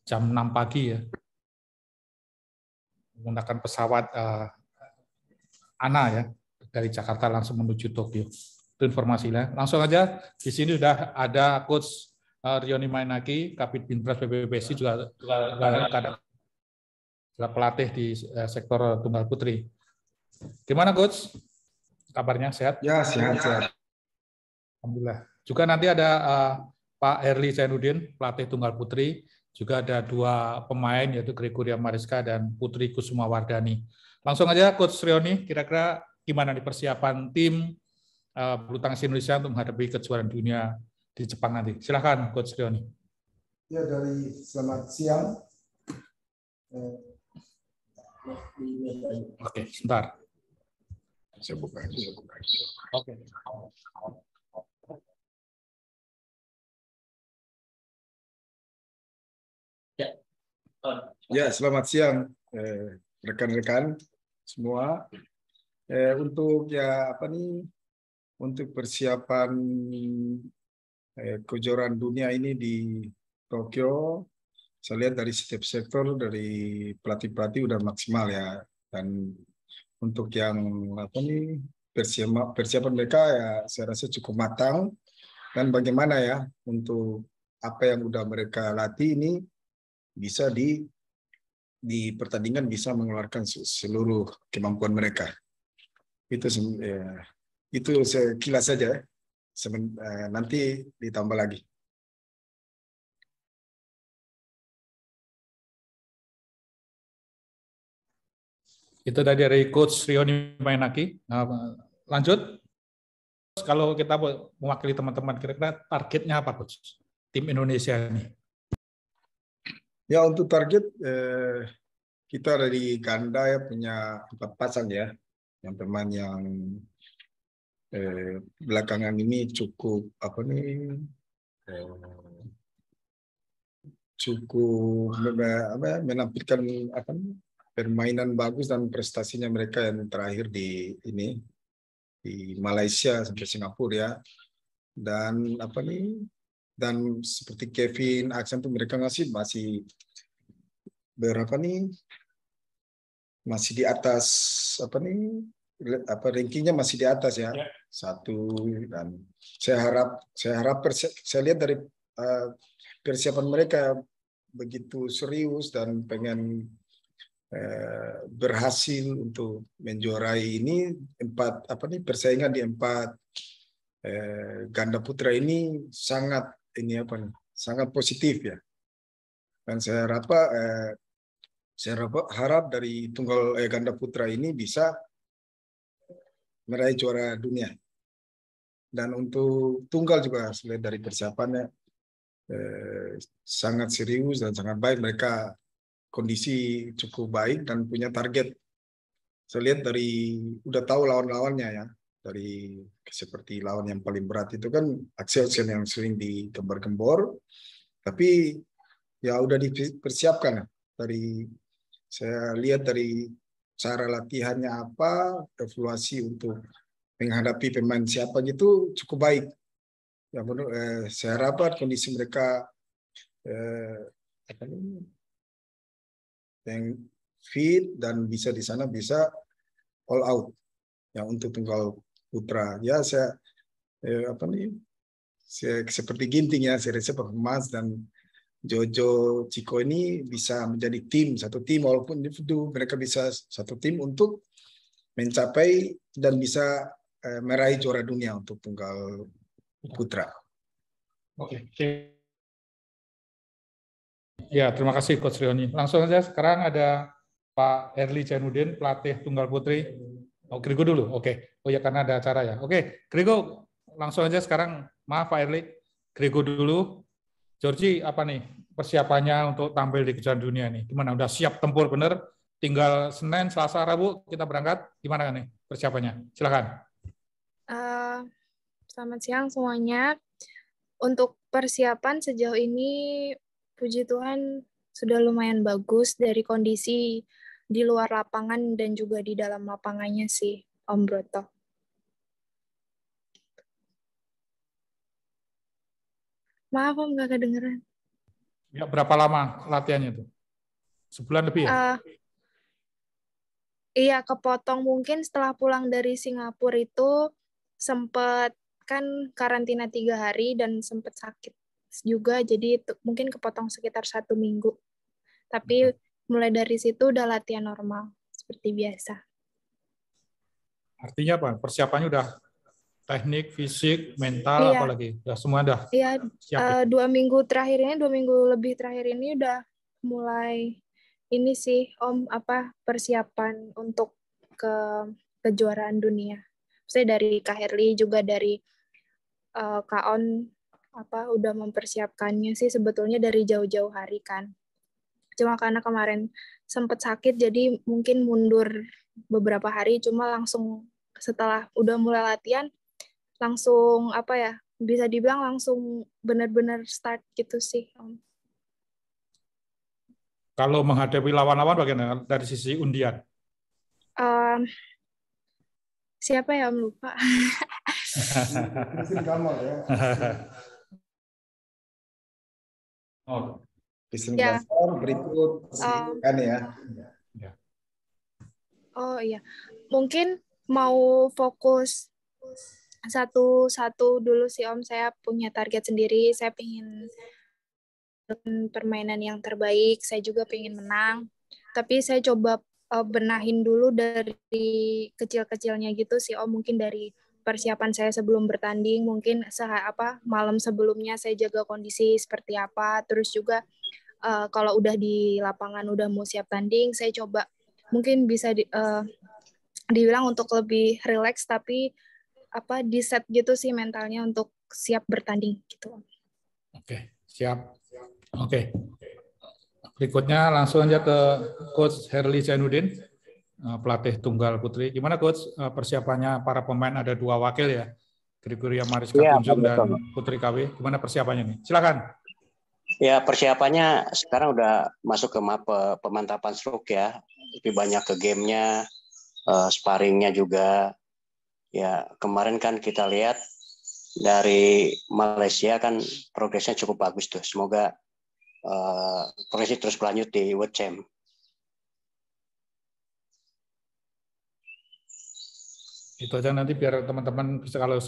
jam 6 pagi ya, menggunakan pesawat ANA ya, dari Jakarta langsung menuju Tokyo. Itu informasinya. Langsung aja, di sini sudah ada Coach Rioni Mainaki, Kabid Binpres PBBSI, juga pelatih di sektor tunggal putri. Gimana Coach? Kabarnya sehat? Ya, sehat. Alhamdulillah. Juga nanti ada Pak Herli Zainuddin, pelatih tunggal putri. Juga ada dua pemain, yaitu Gregoria Mariska dan Putri Kusuma Wardani. Langsung aja Coach Rioni, kira-kira gimana nih persiapan tim bulu tangkis Indonesia untuk menghadapi kejuaraan dunia di Jepang nanti? Silakan Coach Rioni. Ya, selamat siang. Oke, sebentar. Saya buka. Oke. Ya, selamat siang rekan-rekan semua. Untuk untuk persiapan kejuaraan dunia ini di Tokyo, saya lihat dari setiap sektor, dari pelatih-pelatih udah maksimal ya. Dan untuk yang persiapan mereka ya saya rasa cukup matang. Dan bagaimana ya untuk apa yang udah mereka latih ini bisa di pertandingan bisa mengeluarkan seluruh kemampuan mereka. Itu sekilas saja. Nanti ditambah lagi. Itu tadi dari Coach Rioni Mainaki. Nah, lanjut. Kalau kita mewakili teman-teman, kira-kira targetnya apa Coach? Tim Indonesia ini. Ya, untuk target kita dari ganda ya punya 4 pasang ya. Yang pemain yang belakangan ini cukup menampilkan permainan bagus dan prestasinya mereka yang terakhir di Malaysia sampai Singapura ya. Dan dan seperti Kevin, Aksan tuh mereka masih masih di atas rankingnya masih di atas ya. Satu. Dan saya lihat dari persiapan mereka begitu serius dan pengen berhasil untuk menjuarai ini persaingan di 4 ganda putra ini sangat positif ya. Dan saya harap dari tunggal ganda putra ini bisa meraih juara dunia. Dan untuk tunggal juga selain dari persiapannya sangat serius dan sangat baik, mereka kondisi cukup baik dan punya target. Saya lihat udah tahu lawan-lawannya ya, dari seperti lawan yang paling berat itu kan Axelsen yang sering digembar-gembor, tapi ya udah dipersiapkan. Saya lihat dari cara latihannya evaluasi untuk menghadapi pemain siapa gitu cukup baik. Ya, saya harap kondisi mereka yang fit dan bisa di sana bisa all out ya untuk tunggal putra. Ya saya seperti Ginting ya, saya rasa Mas dan Jojo Ciko ini bisa menjadi satu tim walaupun individu, mereka bisa satu tim untuk mencapai dan bisa meraih juara dunia untuk tunggal putra. Oke. Ya, terima kasih Coach Rioni. Langsung saja sekarang ada Pak Herli Zainuddin, pelatih tunggal putri. Oh, Grego dulu. Oke. Oh ya, karena ada acara ya. Oke, Grego langsung aja sekarang. Maaf Pak Herli. Grego dulu. Georgie, apa nih persiapannya untuk tampil di kejuaraan dunia nih? Gimana? Udah siap tempur bener? Tinggal Senin, Selasa, Rabu kita berangkat. Gimana nih persiapannya? Silakan. Selamat siang semuanya. Untuk persiapan sejauh ini, puji Tuhan sudah lumayan bagus dari kondisi di luar lapangan dan juga di dalam lapangannya sih, Om Broto. Maaf Om, nggak kedengeran. Ya, berapa lama latihannya itu? Sebulan lebih ya? Iya, kepotong mungkin setelah pulang dari Singapura itu sempat kan karantina 3 hari dan sempat sakit juga, jadi itu mungkin kepotong sekitar 1 minggu. Tapi mulai dari situ udah latihan normal seperti biasa. Artinya apa? Persiapannya udah teknik, fisik, mental, Iya, apalagi? Udah semua udah iya. siap ya? 2 minggu terakhir ini, 2 minggu lebih terakhir ini udah mulai ini sih Om, persiapan untuk ke kejuaraan dunia. Saya dari Kak Herli juga dari Kak On udah mempersiapkannya sih sebetulnya dari jauh-jauh hari kan. Cuma karena kemarin sempat sakit jadi mungkin mundur beberapa hari, cuma langsung setelah udah mulai latihan langsung bisa dibilang langsung benar-benar start gitu sih Om. Kalau menghadapi lawan-lawan bagaimana dari sisi undian? Um, siapa ya Om, lupa. Oh, Kristen Ya. Glasgow, berikut kan ya. Oh iya, mungkin mau fokus satu-satu dulu sih Om. Saya punya target sendiri, saya ingin permainan yang terbaik, saya juga ingin menang. Tapi saya coba benahin dulu dari kecil-kecilnya gitu sih Om. Mungkin dari persiapan saya sebelum bertanding, mungkin malam sebelumnya saya jaga kondisi seperti apa. Terus juga kalau udah di lapangan udah mau siap tanding, saya coba mungkin bisa dibilang untuk lebih rileks, tapi di set gitu sih mentalnya untuk siap bertanding gitu. Oke, siap. Oke. Berikutnya langsung aja ke Coach Herli Zainuddin, pelatih tunggal putri. Gimana Coach persiapannya para pemain? Ada 2 wakil ya, Gregoria Mariska Tunjung dan Putri KW. Gimana persiapannya nih? Silakan. Ya, persiapannya sekarang udah masuk ke pemantapan stroke ya. Lebih banyak ke gamenya, sparringnya juga. Ya, kemarin kan kita lihat dari Malaysia kan progresnya cukup bagus tuh. Semoga progresnya terus berlanjut di World Champ. Itu aja, nanti biar teman-teman bisa kalau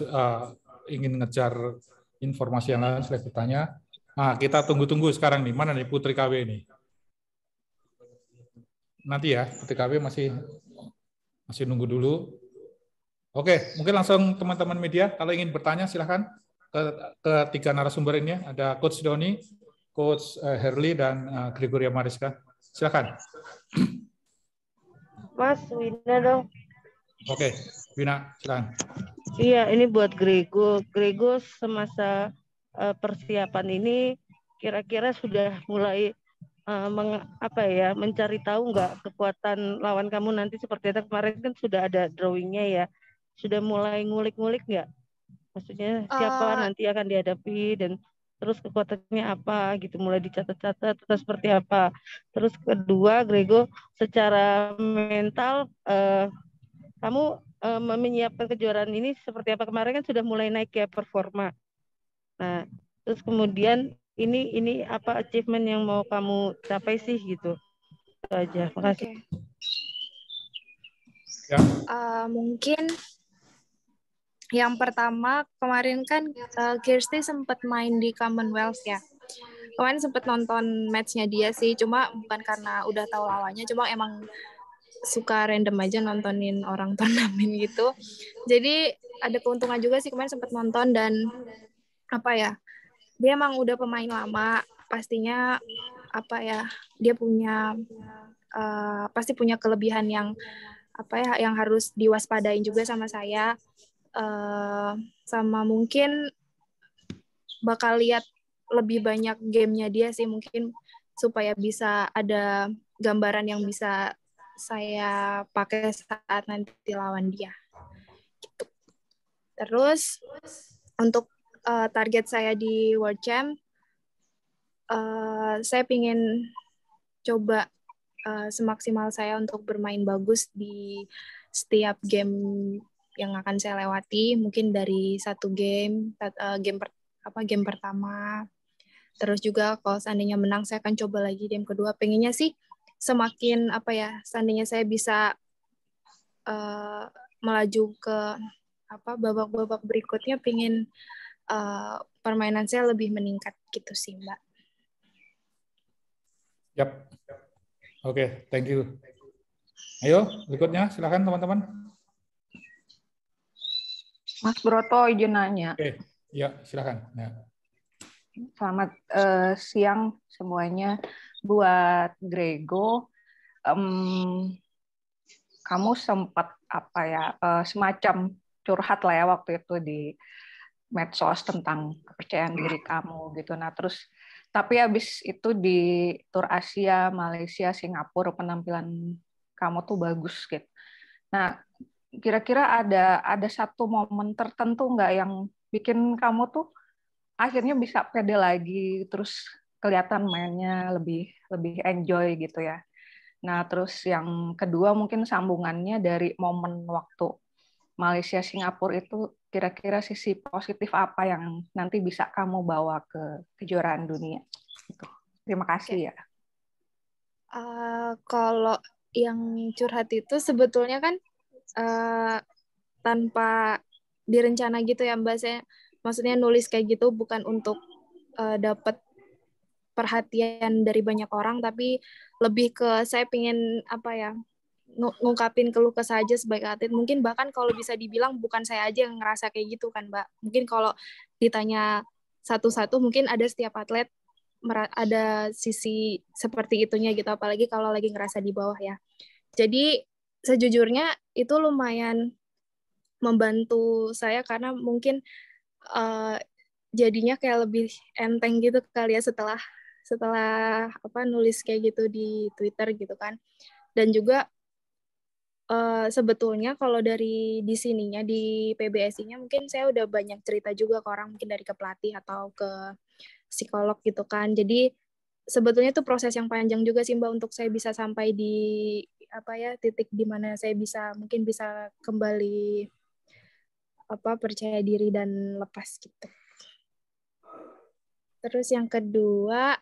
ingin ngejar informasi yang lain silahkan bertanya. Nah, kita tunggu-tunggu sekarang nih. Mana nih Putri KW ini? Nanti ya, Putri KW masih nunggu dulu. Oke, mungkin langsung teman-teman media kalau ingin bertanya silahkan ke 3 narasumber ini. Ada Coach Doni, Coach Herli, dan Gregoria Mariska. Silakan. Mas, Wina dong. Oke, Wina, silakan. Iya, ini buat Grego. Grego semasa persiapan ini kira-kira sudah mulai mencari tahu nggak kekuatan lawan kamu nanti seperti itu. Kemarin kan sudah ada drawingnya ya. Sudah mulai ngulik-ngulik nggak? Maksudnya siapa nanti akan dihadapi dan terus kekuatannya apa gitu, mulai dicatat-catat atau seperti apa. Terus kedua, Grego, secara mental kamu menyiapkan kejuaraan ini seperti apa? Kemarin kan sudah mulai naik ya performa. Nah, terus kemudian ini apa achievement yang mau kamu capai sih gitu? Itu aja. Makasih. Ya. Mungkin yang pertama kemarin kan Kirsty sempat main di Commonwealth ya. Kemarin sempat nonton matchnya dia sih, cuma bukan karena udah tahu lawannya, cuma emang suka random aja nontonin orang turnamen gitu. Jadi ada keuntungan juga sih, kemarin sempat nonton dan dia emang udah pemain lama, pastinya dia punya pasti punya kelebihan yang yang harus diwaspadain juga sama saya. Sama mungkin bakal lihat lebih banyak gamenya dia sih, mungkin supaya bisa ada gambaran yang bisa saya pakai saat nanti lawan dia. Gitu. Terus untuk target saya di World Champ, saya ingin coba semaksimal saya untuk bermain bagus di setiap game yang akan saya lewati. Mungkin dari satu game game pertama. Terus juga kalau seandainya menang saya akan coba lagi game kedua. Pengennya sih semakin seandainya saya bisa melaju ke babak-babak berikutnya, pengen permainan saya lebih meningkat gitu sih, Mbak. Yap. Oke, thank you. Ayo, berikutnya silakan teman-teman. Mas Broto izin nanya. Oke, ya silakan. Ya. Selamat siang semuanya. Buat Grego, kamu sempat semacam curhat lah ya waktu itu di medsos tentang kepercayaan diri kamu gitu. Nah terus tapi habis itu di Tour Asia, Malaysia, Singapura penampilan kamu tuh bagus gitu. Nah kira-kira ada satu momen tertentu nggak yang bikin kamu tuh akhirnya bisa pede lagi, terus kelihatan mainnya lebih enjoy gitu ya. Nah, terus yang kedua mungkin sambungannya dari momen waktu Malaysia Singapura itu kira-kira sisi positif apa yang nanti bisa kamu bawa ke kejuaraan dunia. Gitu. Terima kasih ya. Kalau yang curhat itu sebetulnya kan tanpa direncana gitu ya Mbak. Saya maksudnya nulis kayak gitu bukan untuk dapat perhatian dari banyak orang, tapi lebih ke saya pengen ngungkapin keluh kesah aja sebagai atlet. Mungkin bahkan kalau bisa dibilang bukan saya aja yang ngerasa kayak gitu kan Mbak. Mungkin kalau ditanya satu-satu mungkin ada setiap atlet ada sisi seperti itunya gitu, apalagi kalau lagi ngerasa di bawah ya. Jadi sejujurnya itu lumayan membantu saya karena mungkin jadinya kayak lebih enteng gitu kali ya setelah nulis kayak gitu di Twitter gitu kan. Dan juga sebetulnya kalau dari di sininya di PBSI-nya mungkin saya udah banyak cerita juga ke orang, mungkin dari ke pelatih atau ke psikolog gitu kan. Jadi sebetulnya itu proses yang panjang juga sih Mbak untuk saya bisa sampai di titik di mana saya mungkin bisa kembali percaya diri dan lepas gitu. Terus yang kedua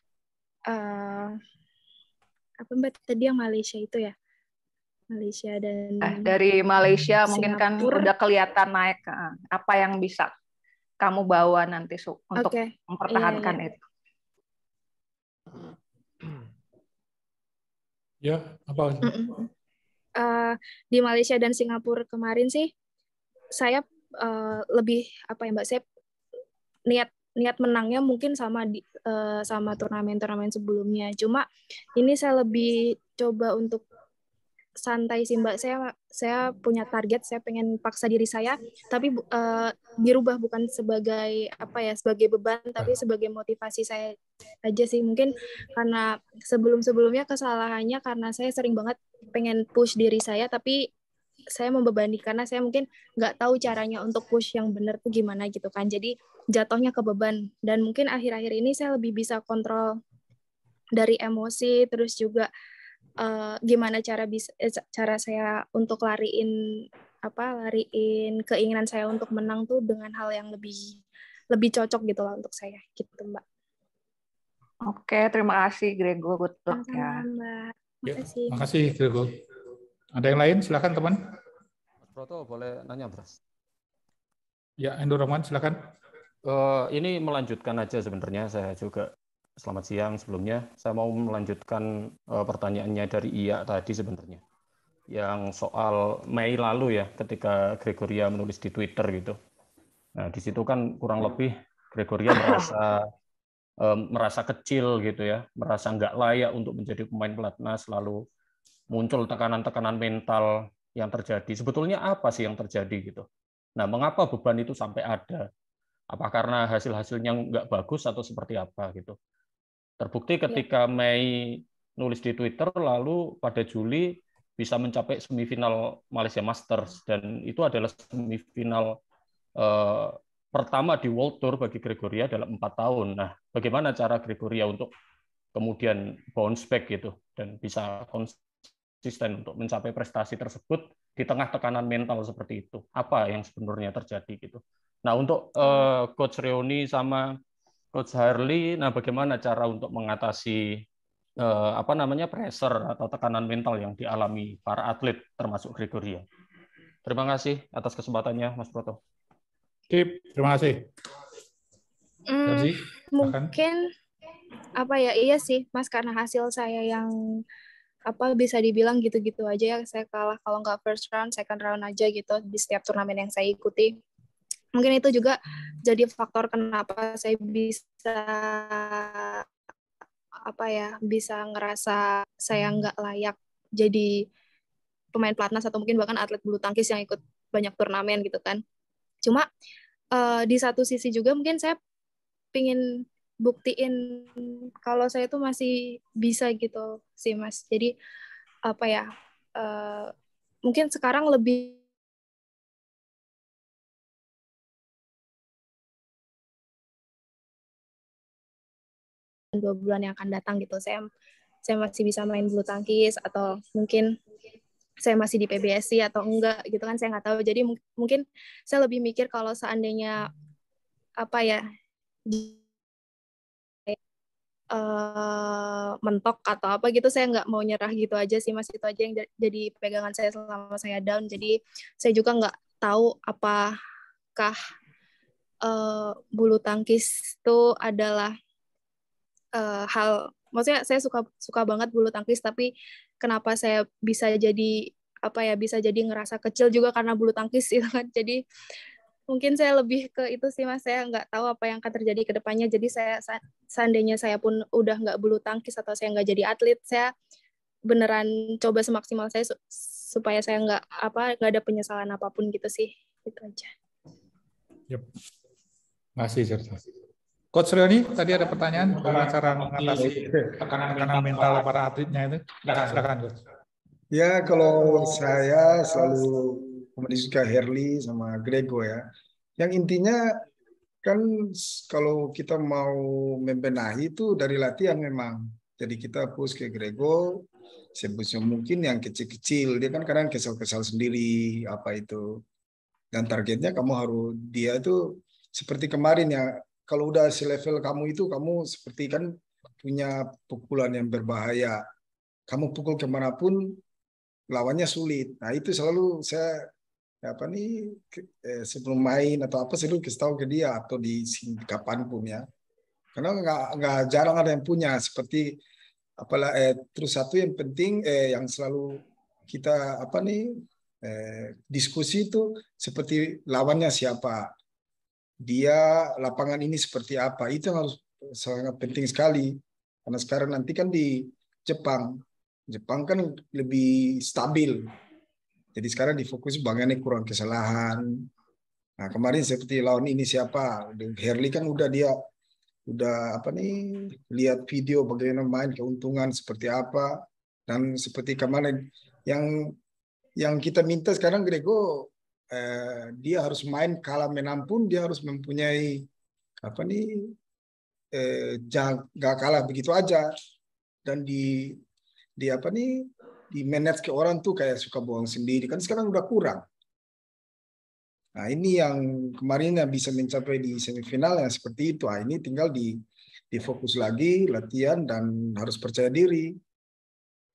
Mbak tadi yang Malaysia itu ya? Malaysia dan dari Malaysia mungkin kan Singapura. udah kelihatan naik. Apa yang bisa kamu bawa nanti untuk mempertahankan itu? Ya, apa? Di Malaysia dan Singapura kemarin sih saya lebih Mbak, saya niat menangnya mungkin sama turnamen sebelumnya. Cuma ini saya lebih coba untuk santai sih Mbak. Saya punya target, saya pengen paksa diri saya, tapi dirubah bukan sebagai sebagai beban, tapi sebagai motivasi saya aja sih. Mungkin karena sebelumnya kesalahannya karena saya sering banget pengen push diri saya, tapi saya membebani karena saya mungkin nggak tahu caranya untuk push yang benar tuh gimana gitu kan. Jadi jatuhnya ke beban. Dan mungkin akhir-akhir ini saya lebih bisa kontrol dari emosi, terus juga gimana cara saya untuk lariin keinginan saya untuk menang tuh dengan hal yang lebih cocok gitu lah untuk saya gitu Mbak. Oke, terima kasih Grego, good luck ya. Mbak. Makasih Grego. Ada yang lain? Silakan teman. Mas Broto boleh nanya, Bros? Ya, Endo Rahman, silakan. Ini melanjutkan aja sebenarnya, saya juga. Selamat siang sebelumnya. Saya mau melanjutkan pertanyaannya dari Iya tadi sebenarnya. Yang soal Mei lalu ya, ketika Gregoria menulis di Twitter gitu. Nah, di situ kan kurang lebih Gregoria merasa kecil gitu ya, merasa nggak layak untuk menjadi pemain pelatnas, lalu muncul tekanan-tekanan mental yang terjadi. Sebetulnya apa sih yang terjadi gitu? Nah, mengapa beban itu sampai ada? Apa karena hasil-hasilnya nggak bagus atau seperti apa gitu? Terbukti ketika Mei nulis di Twitter, lalu pada Juli bisa mencapai semifinal Malaysia Masters, dan itu adalah semifinal pertama di World Tour bagi Gregoria dalam 4 tahun. Nah, bagaimana cara Gregoria untuk kemudian bounce back gitu dan bisa konsisten untuk mencapai prestasi tersebut di tengah tekanan mental seperti itu? Apa yang sebenarnya terjadi gitu? Nah, untuk Coach Reoni sama Coach Harley, nah bagaimana cara untuk mengatasi pressure atau tekanan mental yang dialami para atlet termasuk Gregoria? Terima kasih atas kesempatannya, Mas Proto. Terima kasih. Mungkin iya sih, Mas, karena hasil saya yang bisa dibilang gitu-gitu aja ya, saya kalah kalau nggak first round, second round aja gitu di setiap turnamen yang saya ikuti. Mungkin itu juga jadi faktor kenapa saya bisa ngerasa saya nggak layak jadi pemain pelatnas atau mungkin bahkan atlet bulu tangkis yang ikut banyak turnamen gitu kan. Cuma di satu sisi juga mungkin saya pingin buktiin kalau saya tuh masih bisa gitu sih, Mas. Jadi mungkin sekarang lebih 2 bulan yang akan datang gitu, saya masih bisa main bulu tangkis atau mungkin saya masih di PBSI atau enggak gitu kan, saya nggak tahu. Jadi mungkin saya lebih mikir kalau seandainya mentok atau apa gitu, saya nggak mau nyerah gitu aja sih, Mas. Itu aja yang jadi pegangan saya selama saya down. Jadi saya juga nggak tahu apakah bulu tangkis itu adalah maksudnya saya suka banget bulu tangkis, tapi kenapa saya bisa jadi bisa jadi ngerasa kecil juga karena bulu tangkis itu kan. Jadi mungkin saya lebih ke itu sih, Mas. Saya nggak tahu apa yang akan terjadi ke depannya. Jadi seandainya saya pun udah nggak bulu tangkis atau saya nggak jadi atlet, saya beneran coba semaksimal saya supaya saya nggak ada penyesalan apapun gitu sih. Itu aja. Yep. Masih cerita. Coach Reoni, tadi ada pertanyaan bagaimana cara mengatasi tekanan mental para atletnya itu. Silakan, Coach. Ya, kalau saya selalu komunikasi Harley sama Grego ya. Yang intinya kan kalau kita mau membenahi itu dari latihan memang. Jadi kita push ke Grego sebisa mungkin yang kecil-kecil. Dia kan kadang kesal-kesal sendiri apa itu. Dan targetnya dia itu seperti kemarin ya. Kalau udah selevel kamu itu, kamu seperti kan punya pukulan yang berbahaya. Kamu pukul kemanapun, lawannya sulit. Nah itu selalu saya sebelum main atau apa selalu kasih tahu ke dia atau di kapanpun ya. Karena nggak jarang ada yang punya seperti terus satu yang penting yang selalu kita diskusi itu seperti lawannya siapa. Dia lapangan ini seperti apa, itu yang harus sangat penting sekali karena sekarang nanti kan di Jepang kan lebih stabil, jadi sekarang difokus bagaimana kurang kesalahan. Nah kemarin seperti lawan ini siapa, Harley kan udah lihat video bagaimana main, keuntungan seperti apa, dan seperti kemarin yang kita minta sekarang Grego, dia harus main kalah menang pun dia harus mempunyai gak kalah begitu aja, dan di manage ke orang tuh kayak suka bohong sendiri kan sekarang udah kurang. Nah ini yang kemarin yang bisa mencapai di semifinal yang seperti itu. Nah, ini tinggal difokus lagi latihan dan harus percaya diri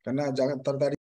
karena jangan tertarik